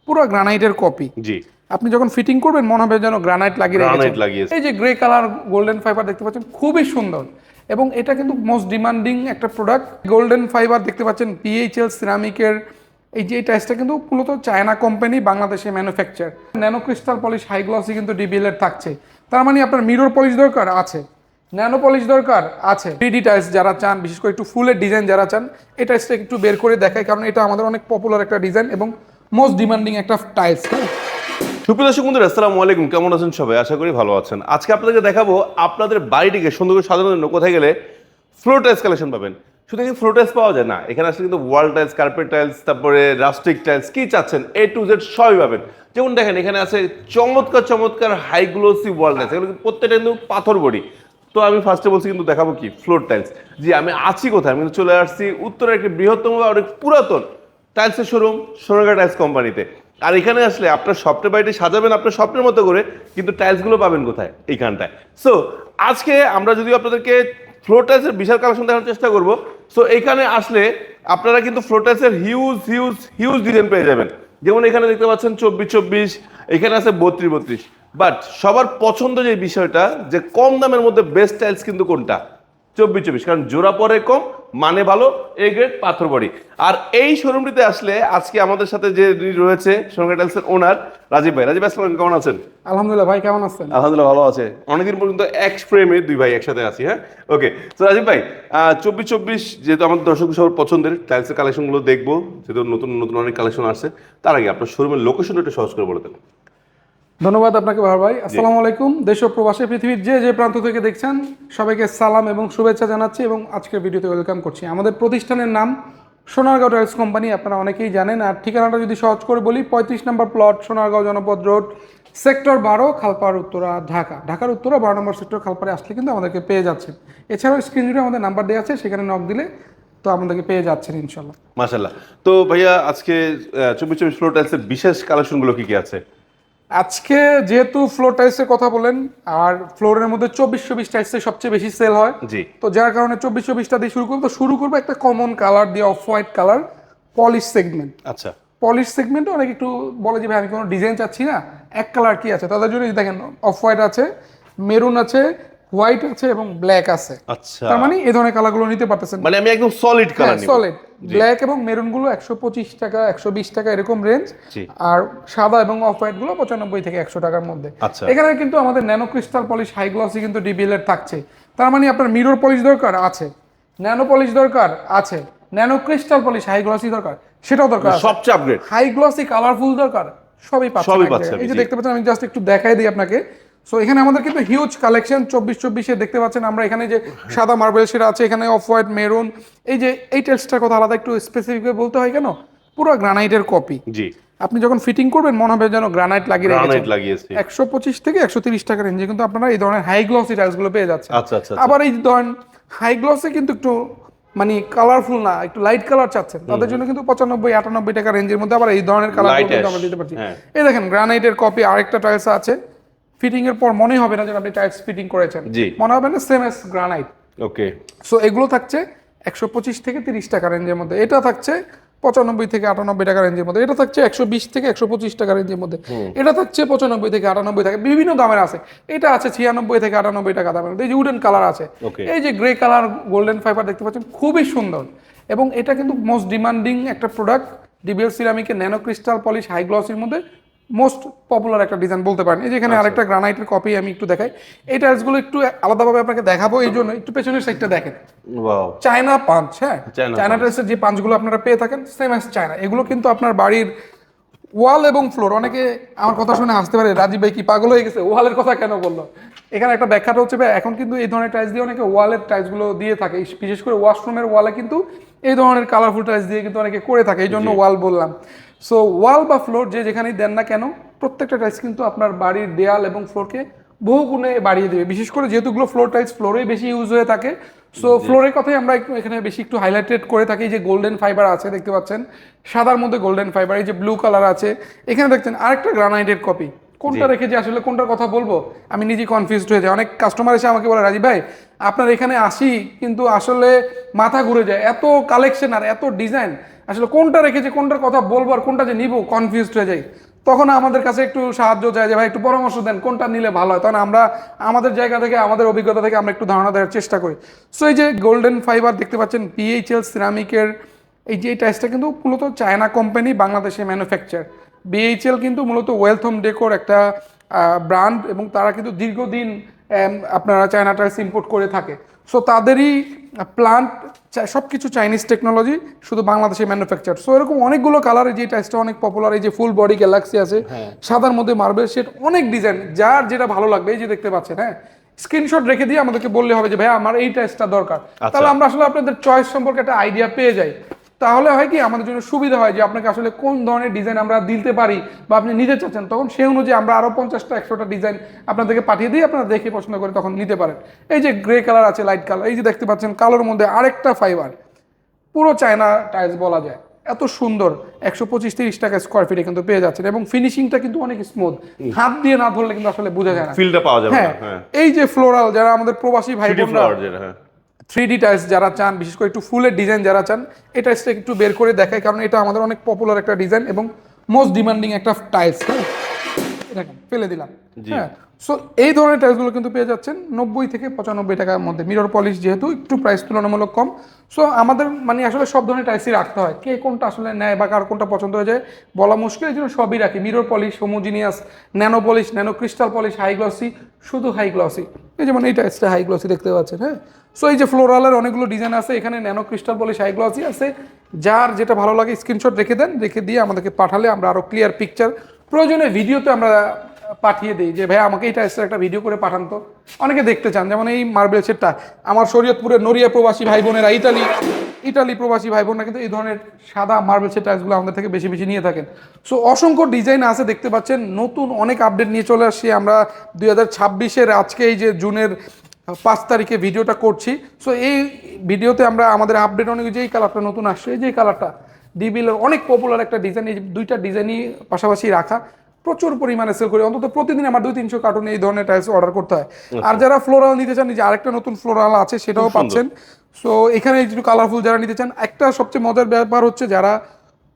পুরো গ্রানাইটের কপি। জি, আপনি যখন ফিটিং করবেন মনে হবে যেন গ্রানাইট লাগিয়েছে। এই যে গ্রে কালার গোল্ডেন ফাইবার দেখতে পাচ্ছেন, খুবই সুন্দর। এবং এটা কিন্তু মোস্ট ডিমান্ডিং একটা প্রোডাক্ট। গোল্ডেন ফাইবার দেখতে পাচ্ছেন, পিএইচএল সিরামিকের। এই যে টাইলসটা কিন্তু মূলত চায়না কোম্পানি, বাংলাদেশে manufacture. Nano crystal polish high glossy কিন্তু ডিবিএল এর থাকছে। তার মানে আপনার মিরর পলিশ দরকার আছে, ন্যানো পলিশ দরকার আছে। 3D টাইলস যারা চান, বিশেষ করে একটু ফুলের ডিজাইন যারা চান, এই টাইলসটা একটু বের করে দেখায়, কারণ এটা আমাদের অনেক পপুলার একটা ডিজাইন এবং মোস্ট ডিমান্ডিং একটা টাইলস। সুপ্রিয় দর্শক বন্ধুরা, আসসালামু আলাইকুম। কেমন আছেন সবাই? আশা করি ভালো আছেন। আজকে আপনাদেরকে দেখাবো আপনাদের বাড়িটিকে সুন্দর করে সাজানোর জন্য কোথায় গেলে ফ্লোর টাইলস কালেকশন পাবেন। শুধু কি ফ্লোর টাইলস পাওয়া যায় না, এখানে আসলে কিন্তু ওয়াল টাইলস, কার্পেট টাইলস, তারপরে রাস্টিক টাইলস, কি চাচ্ছেন A to Z সবই পাবেন। যেমন দেখেন এখানে আছে চমৎকার চমৎকার হাই গ্লোসি ওয়াল টাইলস, এগুলো প্রত্যেকটা কিন্তু পাথর বডি। তো আমি ফার্স্টে বলছি কিন্তু দেখাবো কি ফ্লোর টাইলস। জি, আমি আছি কোথায়? আমি কিন্তু চলে আসছি উত্তরের একটি বৃহত্তম অনেক পুরাতন টাইলসের শোরুম, সোনারগাঁ টাইলস কোম্পানিতে। আর এখানে আসলে আপনার স্বপ্নের বাড়িটি সাজাবেন আপনার স্বপ্নের মতো করে, কিন্তু টাইলসগুলো পাবেন কোথায়? এইখানটায়। সো আজকে আমরা যদি আপনাদেরকে ফ্লোর টাইলসের বিশাল কালেকশন দেখার চেষ্টা করব। সো এইখানে আসলে আপনারা কিন্তু ফ্লোর টাইলসের হিউজ হিউজ হিউজ ডিজাইন পেয়ে যাবেন। যেমন এখানে দেখতে পাচ্ছেন 24-24, এখানে আছে 32-32। বাট সবার পছন্দ যে বিষয়টা, যে কম দামের মধ্যে বেস্ট টাইলস কিন্তু কোনটা? 24-24, কারণ জোড়া পরে কম, মানে ভালো, এ গ্রেড পাথর বডি। আর এই শোরুমটিতে আসলে আজকে আমাদের সাথে যে রয়েছে সোনারগাঁ টাইলসের ওনার রাজীব ভাই। রাজীব ভাই, আসসালামু আলাইকুম, কেমন আছেন? আলহামদুলিল্লাহ ভাই, কেমন আছেন? আলহামদুলিল্লাহ ভালো আছে। অনেকদিন পর্যন্ত এক ফ্রেমে দুই ভাই একসাথে আছি। হ্যাঁ, ওকে। তো রাজীব ভাই, 24-24 যেহেতু আমাদের দর্শক সবার পছন্দের, টাইলসের কালেকশনগুলো দেখবো, যেহেতু নতুন নতুন অনেক কালেকশন আসছে। তার আগে আপনার শোরুমের লোকেশনটা একটু সহজ করে বলে দেন। ধন্যবাদ আপনাকে ভাই। আসসালামু আলাইকুম। দেশ ও প্রবাসী পৃথিবীর যে যে প্রান্ত থেকে দেখছেন সবাইকে সালাম এবং শুভেচ্ছা জানাচ্ছি এবং আজকের ভিডিওতে ওয়েলকাম করছি। আমাদের প্রতিষ্ঠানের নাম সোনারগাঁও টাইলস কোম্পানি, আপনারা অনেকেই জানেন। আর ঠিকানাটা যদি সহজ করে বলি, 35 নম্বর প্লট, সোনারগাঁও জনপদ রোড, সেক্টর 12, খালপাড় উত্তরা, ঢাকা। ঢাকার উত্তরা 12 নম্বর সেক্টর খালপাড়ে আসলে কিন্তু আমাদেরকে পেয়ে যাচ্ছেন। এছাড়াও স্ক্রিন জুড়ে আমাদের নাম্বার দেওয়া আছে, সেখানে নক দিলে তো আমাদেরকে পেয়ে যাচ্ছেন ইনশাল্লাহ। মাশাআল্লাহ। তো ভাইয়া, আজকে 24-24 ফ্লোর টাইলসের বিশেষ কালেকশনগুলো কি কি আছে? আজকে যেহেতু ফ্লোর টাইলসের কথা বলেন, আর ফ্লোরের মধ্যে 24-24 টাইলসের সবচেয়ে বেশি সেল হয়, জি। তো যার কারণে 24-24টা দিয়ে শুরু করবো একটা কমন কালার দিয়ে, off white colour, polish segment. আচ্ছা, পলিশ সেগমেন্টে অনেক একটু বলে যে ভাই আমি কোনো ডিজাইন চাচ্ছি না, এক কালার কি আছে, তাদের জন্য দেখেন অফ হোয়াইট আছে, মেরুন আছে, হোয়াইট আছে এবং ব্ল্যাক আছে। আচ্ছা। তার মানে এই ধরনের কালারগুলো নিতে পারতেছেন। মানে আমি একদম সলিড কালার নিব। সলিড ব্ল্যাক এবং মেরুন গুলো 125 টাকা, 120 টাকা এরকম রেঞ্জ। জি। আর সাদা এবং অফ হোয়াইট গুলো 95 থেকে 100 টাকার মধ্যে। আচ্ছা। এখানে কিন্তু আমাদের nano crystal polish high glossy কিন্তু ডিবিএল এর থাকছে। তার মানে আপনার মিরর পলিশ দরকার আছে, ন্যানো পলিশ দরকার আছে, nano crystal polish high glossy দরকার সেটাও দরকার, সবচেয়ে আপগ্রেড হাই গ্লসি কালারফুল দরকার, সবই পাচ্ছেন। এই যে দেখতে পাচ্ছেন, আমি জাস্ট একটু দেখাই দিই আপনাকে। সো এখানে আমাদের কিন্তু হিউজ কালেকশন 24-24 দেখতে পাচ্ছেন। আমরা এখানে যে সাদা মার্বেল সেটা আছে, এখানে অফ হোয়াইট, মেরুন। এই যে এই টেক্সটার কথা আলাদা একটু স্পেসিফিক বলতে হয় কেন, পুরো গ্রানাইটের কপি। জি। আপনি যখন ফিটিং করবেন মনে হবে যেন গ্রানাইট লাগিয়েছে। 125 থেকে 130 টাকা রেঞ্জে কিন্তু আপনারা এই ধরনের হাই গ্লসি টাইলস গুলো পেয়ে যাচ্ছেন। আচ্ছা আচ্ছা। আবার এই ধরেন হাই গ্লসে কিন্তু একটু মানে কালারফুল না, একটু লাইট কালার চাচ্ছেন, তাদের জন্য কিন্তু 95-98 টাকা রেঞ্জের মধ্যে আবার এই ধরনের কালার কিন্তু আমরা দিতে পারছি। এই দেখেন গ্রানাইটের কপি আরেকটা টাইলস আছে, ফিটিং এর পর মনে হবে না যে আপনি টাইলস ফিটিং করেছেন, মনে হবে না সেম এস গ্রানাইট। ওকে। সো এগুলো থাকছে 125 থেকে 30 টাকা রেঞ্জের মধ্যে, এটা থাকছে 95 থেকে 98 টাকা রেঞ্জের মধ্যে, এটা থাকছে 120 থেকে 125 টাকা রেঞ্জের মধ্যে, এটা থাকছে 95 থেকে 98 টাকা, বিভিন্ন দামের আছে। এটা আছে 96 থেকে 98 টাকা দামের মধ্যে। এই যে উডেন কালার আছে, এই যে গ্রে কালার গোল্ডেন ফাইবার দেখতে পাচ্ছেন, খুবই সুন্দর। এবং এটা কিন্তু মোস্ট ডিমান্ডিং একটা প্রোডাক্ট, ডিবিএল সিরামিকের ন্যানো ক্রিস্টাল পলিশ হাই গ্লসির মধ্যে মোস্ট পপুলার একটা ডিজাইন বলতে পারেন। এই যেখানে আরেকটা গ্রানাইটের কপি আমি একটু দেখাই। এই টাইলসগুলো একটু আলাদাভাবে আপনাকে দেখাবো, এই জন্য একটু পেছনের সাইডটা দেখেন। Wow, China punch. হ্যাঁ, চায়না টাইলসের যে পাঞ্চগুলো আপনারা পেয়ে থাকেন সেম অ্যাজ চায়না, এগুলো কিন্তু আপনার বাড়ির ওয়াল এবং ফ্লোর, অনেকে আমার কথা শুনে হাসতে পারে রাজীব ভাই কি পাগল হয়ে গেছে, ওয়ালের কথা কেন বললো। এখানে একটা ব্যাখ্যাটা হচ্ছে ভাই, এখন কিন্তু এই ধরনের টাইলস দিয়ে অনেকে ওয়ালের টাইলসগুলো দিয়ে থাকে, বিশেষ করে ওয়াশরুমের ওয়ালে কিন্তু এই ধরনের কালারফুল টাইলস দিয়ে কিন্তু অনেকে করে থাকে, এই জন্য ওয়াল বললাম। সো ওয়াল বা ফ্লোর যে যেখানেই দেন না কেন, প্রত্যেকটা টাইলস কিন্তু আপনার বাড়ির দেয়াল এবং ফ্লোরকে বহু গুণে বাড়িয়ে দেবে। বিশেষ করে যেহেতু ফ্লোর টাইলস ফ্লোরেই বেশি ইউজ হয়ে থাকে, সো ফ্লোরের কথাই আমরা এখানে বেশি একটু হাইলাইটেড করে থাকি। যে গোল্ডেন ফাইবার আছে দেখতে পাচ্ছেন, সাদার মধ্যে গোল্ডেন ফাইবার, এই যে ব্লু কালার আছে, এখানে দেখছেন আরেকটা গ্রানাইটের কপি। কোনটা রেখে যে আসলে কোনটার কথা বলবো আমি নিজে কনফিউজড হয়ে যাই। অনেক কাস্টমার এসে আমাকে বলে রাজীব ভাই আপনার এখানে আসি কিন্তু আসলে মাথা ঘুরে যায়, এত কালেকশন আর এত ডিজাইন, আসলে কোনটা রেখেছি, কোনটার কথা বলবো আর কোনটা যে নিবো কনফিউজড হয়ে যাই। তখন আমাদের কাছে একটু সাহায্য চাই যে ভাই একটু পরামর্শ দেন কোনটা নিলে ভালো হয়, তখন আমরা আমাদের জায়গা থেকে আমাদের অভিজ্ঞতা থেকে আমরা একটু ধারণা দেওয়ার চেষ্টা করি। সো এই যে গোল্ডেন ফাইবার দেখতে পাচ্ছেন বিএইচএল সিরামিকের, এই যে এই টাইলসটা কিন্তু মূলত চায়না কোম্পানি বাংলাদেশে ম্যানুফ্যাকচার। বিএইচএল কিন্তু মূলত ওয়েলথ হোম ডেকোর একটা ব্র্যান্ড, এবং তারা কিন্তু দীর্ঘদিন আপনারা চায়না টাইলস ইম্পোর্ট করে থাকে। সো তাদেরই প্লান্ট সব কিছু চাইনিজ টেকনোলজি, শুধু বাংলাদেশে ম্যানুফ্যাকচার। সো এরকম অনেকগুলো কালারে যে টাইলসটা অনেক পপুলার, এই যে ফুল বডি গ্যালাক্সি আছে, সাদার মধ্যে মার্বেল শেড, অনেক ডিজাইন, যার যেটা ভালো লাগবে এই যে দেখতে পাচ্ছেন। হ্যাঁ, স্ক্রিনশট রেখে দিয়ে আমাদেরকে বললে হবে যে ভাই আমার এই টাইলসটা দরকার, তাহলে আমরা আসলে আপনাদের চয়েস সম্পর্কে একটা আইডিয়া পেয়ে যাই। তাহলে হয় কি আমাদের জন্য সুবিধা হয় যে আপনাকে আসলে কোন ধরনের ডিজাইন আমরা দিতে পারি বা আপনি নিতে চাচ্ছেন, তখন সেই অনুযায়ী আমরা আরো 50টা 100টা ডিজাইন আপনাদেরকে পাঠিয়ে দিই, আপনারা দেখে পছন্দ করে তখন নিতে পারেন। এই যে গ্রে কালার আছে, লাইট কালার, এই যে দেখতে পাচ্ছেন কালোর মধ্যে আরেকটা ফাইবার, পুরো চায়না টাইলস বলা যায়, এত সুন্দর 125-30 টাকা স্কোয়ার ফিটে কিন্তু পেয়ে যাচ্ছেন, এবং ফিনিশিংটা কিন্তু অনেক স্মুথ, হাত দিয়ে না ধরলে কিন্তু আসলে বোঝা যায় না, ফিলটা পাওয়া যাবে না। হ্যাঁ, এই যে ফ্লোরাল, যারা আমাদের প্রবাসী ভাই বোনরা 3D টাইলস যারা চান, বিশেষ করে একটু ফুলের ডিজাইন যারা চান, এই টাইলসটা একটু বের করে দেখায়, কারণ এটা আমাদের অনেক পপুলার একটা ডিজাইন এবং মোস্ট ডিমান্ডিং একটা টাইলস। হ্যাঁ, দেখেন ফেলে দিলাম। হ্যাঁ, সো এই ধরনের টাইলসগুলো কিন্তু পেয়ে যাচ্ছেন 90 থেকে 95 টাকার মধ্যে। মিরর পলিশ যেহেতু একটু প্রাইস তুলনামূলক কম, সো আমাদের মানে আসলে সব ধরনের টাইলসই রাখতে হয়, কে কোনটা আসলে নেয় বা কার কোনটা পছন্দ হয়ে যায় বলা মুশকিল, এই জন্য সবই রাখি। Mirror polish, homogeneous, nano polish, nano crystal polish, high glossy, শুধু হাই গ্লসি। এই যেমন এই টাইলসটা হাই গ্লসি দেখতে পাচ্ছেন। হ্যাঁ, সো এই যে ফ্লোরালের অনেকগুলো ডিজাইন আছে, এখানে nano crystal polish, high glossy আছে, যার যেটা ভালো লাগে স্ক্রিনশট রেখে দেন, রেখে দিয়ে আমাদেরকে পাঠালে আমরা আরও ক্লিয়ার পিকচার, প্রয়োজনে ভিডিওতে আমরা পাঠিয়ে দিই যে ভাই আমাকে এই টাইলসের একটা ভিডিও করে পাঠান তো, অনেকে দেখতে চান। যেমন এই মার্বেল সেটটা আমার শরীয়তপুরের নড়িয়া প্রবাসী ভাই বোনেরা, ইটালি প্রবাসী ভাই বোনরা কিন্তু এই ধরনের সাদা মার্বেল সেট টাইলসগুলো আমাদের থেকে বেশি বেশি নিয়ে থাকেন। সো অসংখ্য ডিজাইন আছে, দেখতে পাচ্ছেন নতুন অনেক আপডেট নিয়ে চলে আসছি আমরা 2026-এর আজকে এই যে জুনের 5 তারিখে ভিডিওটা করছি। সো এই ভিডিওতে আমরা আমাদের আপডেট অনেক, যে এই কালারটা নতুন আসছে, এই যে কালারটা ডিবিলের অনেক পপুলার একটা ডিজাইন, এই দুইটা ডিজাইনই পাশাপাশি রাখা, প্রচুর পরিমাণে সেল করি, অন্তত প্রতিদিন আমার 200-300 কার্টুন এই ধরনের টাইলস অর্ডার করতে হয়। আর যারা ফ্লোরাল নিতে চান, যে আরেকটা নতুন ফ্লোরাল আছে সেটাও পাচ্ছেন। সো এখানে একটু কালারফুল যারা নিতে চান, একটা সবচেয়ে মজার ব্যাপার হচ্ছে যারা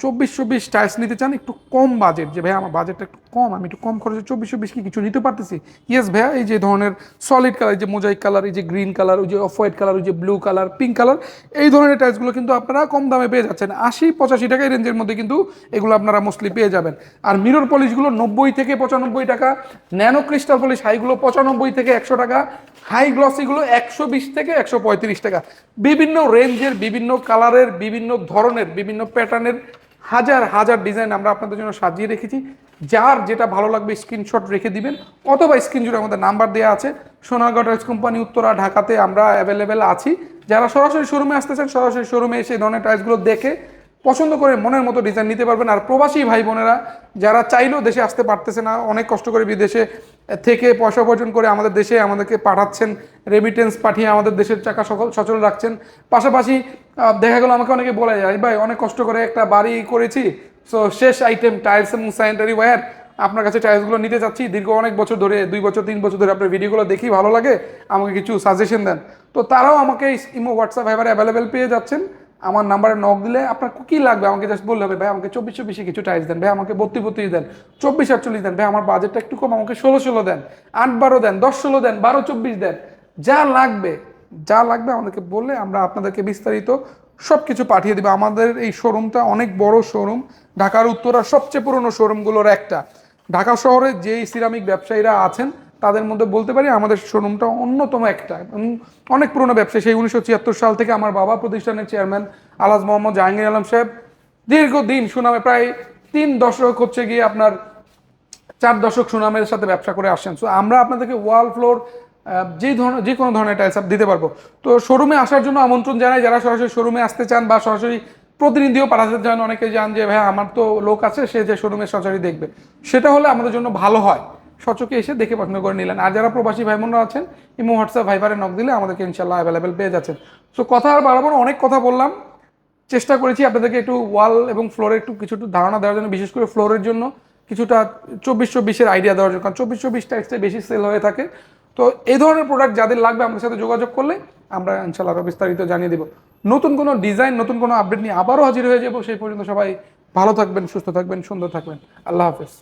24-24 টাইলস নিতে চান, একটু কম বাজেট, যে ভাই আমার বাজেটটা একটু কম, আমি একটু কম খরচে 24-24 কি কিছু নিতে পারতেছি, ইয়েস ভাইয়া, এই যে ধরনের সলিড কালার, এই যে মোজাইক কালার, এই যে গ্রিন কালার, ওই যে অফ হোয়াইট কালার, ওই যে ব্লু কালার, পিঙ্ক কালার, এই ধরনের টাইলসগুলো কিন্তু আপনারা কম দামে পেয়ে যাচ্ছেন। 80-85 টাকা এই রেঞ্জের মধ্যে কিন্তু এগুলো আপনারা মোস্টলি পেয়ে যাবেন। আর মিরর পলিশগুলো 90 থেকে 95 টাকা, ন্যানো ক্রিস্টাল পলিশ হাইগুলো 95 থেকে 100 টাকা, হাই গ্লসিগুলো 120 থেকে 135 টাকা। বিভিন্ন রেঞ্জের, বিভিন্ন কালারের, বিভিন্ন ধরনের, বিভিন্ন প্যাটার্নের হাজার হাজার ডিজাইন আমরা আপনাদের জন্য সাজিয়ে রেখেছি। যার যেটা ভালো লাগবে স্ক্রিনশট রেখে দিবেন, অথবা স্ক্রিন জুড়ে আমাদের নাম্বার দেওয়া আছে। সোনারগাঁও টাইলস কোম্পানি, উত্তরা, ঢাকাতে আমরা অ্যাভেলেবেল আছি। যারা সরাসরি শোরুমে আসতে চান, সরাসরি শোরুমে এসে এই ধরনের টাইলসগুলো দেখে পছন্দ করে মনের মতো ডিজাইন নিতে পারবেন। আর প্রবাসী ভাই বোনেরা যারা চাইলেও দেশে আসতে পারতেছে না, অনেক কষ্ট করে বিদেশে থেকে পয়সা উপার্জন করে আমাদের দেশে আমাদেরকে পাঠাচ্ছেন, রেমিটেন্স পাঠিয়ে আমাদের দেশের চাকা সচল রাখছেন। পাশাপাশি দেখা গেল আমাকে অনেকে বলে যায়, ভাই অনেক কষ্ট করে একটা বাড়ি করেছি, সো শেষ আইটেম টাইলস এবং স্যানিটারি ওয়্যার, আপনার কাছে টাইলসগুলো নিতে চাচ্ছি, দীর্ঘ অনেক বছর ধরে, 2 বছর 3 বছর ধরে আপনার ভিডিওগুলো দেখি ভালো লাগে, আমাকে কিছু সাজেশন দেন। তো তারাও আমাকে ইমো, হোয়াটসঅ্যাপ, ভাইবারে অ্যাভেলেবেল পেয়ে যাচ্ছেন। আমার নাম্বারে নক দিলে আপনার কী লাগবে আমাকে জাস্ট বললে হবে, ভাই আমাকে 24-24 কিছু টাইলস দেন, ভাই আমাকে 32-32 দেন, 24-48 দেন, ভাই আমার বাজেটটা একটু কম, আমাকে 16-16 দেন, 8-12 দেন, 10-16 দেন, 12-24 দেন, যা লাগবে আমাদেরকে বললে আমরা আপনাদেরকে বিস্তারিত সব কিছু পাঠিয়ে দেবো। আমাদের এই শোরুমটা অনেক বড় শোরুম, ঢাকার উত্তরার সবচেয়ে পুরনো শোরুমগুলোর একটা। ঢাকা শহরে যেই সিরামিক ব্যবসায়ীরা আছেন তাদের মধ্যে বলতে পারি আমাদের শোরুমটা অন্যতম একটা, অনেক পুরনো ব্যবসায়ী। সেই 1976 সাল থেকে আমার বাবা প্রতিষ্ঠানের চেয়ারম্যান আলহাজ মোহাম্মদ জাহাঙ্গীর আলম সাহেব দীর্ঘদিন সুনামে, প্রায় 3 দশক হচ্ছে গিয়ে আপনার 4 দশক সুনামের সাথে ব্যবসা করে আসছেন। সো আমরা আপনাদেরকে ওয়াল, ফ্লোর, যে কোনো ধরনের টাইলস দিতে পারবো। তো শোরুমে আসার জন্য আমন্ত্রণ জানাই, যারা সরাসরি শোরুমে আসতে চান বা সরাসরি প্রতিনিধিও পাঠাতে চান। অনেকে জান যে ভাই আমার তো লোক আছে, সে যে শোরুমে সরাসরি দেখবে, সেটা হলে আমাদের জন্য ভালো হয়, সচকে এসে দেখে পছন্দ করে নিলেন। আর যারা প্রবাসী ভাই বোনরা আছেন, ইমো, হোয়াটসঅ্যাপ, ভাইবারে নক দিলে আমাদেরকে ইনশাল্লাহ অ্যাভেলেবেল পেয়ে যাচ্ছেন। সো কথা আর বাড়াবো না, অনেক কথা বললাম, চেষ্টা করেছি আপনাদেরকে একটু ওয়াল এবং ফ্লোরের কিছু ধারণা দেওয়ার জন্য, বিশেষ করে ফ্লোরের জন্য কিছুটা 24-24-এর আইডিয়া দেওয়ার জন্য, কারণ 24-24 টাইলসটাই বেশি সেল হয়ে থাকে। তো এই ধরনের প্রোডাক্ট যাদের লাগবে আমাদের সাথে যোগাযোগ করলে আমরা ইনশাল্লাহ বিস্তারিত জানিয়ে দেবো। নতুন কোনো ডিজাইন, নতুন কোনো আপডেট নিয়ে আবারও হাজির হয়ে যাবো। সেই পর্যন্ত সবাই ভালো থাকবেন, সুস্থ থাকবেন, সুন্দর থাকবেন। আল্লাহ হাফেজ।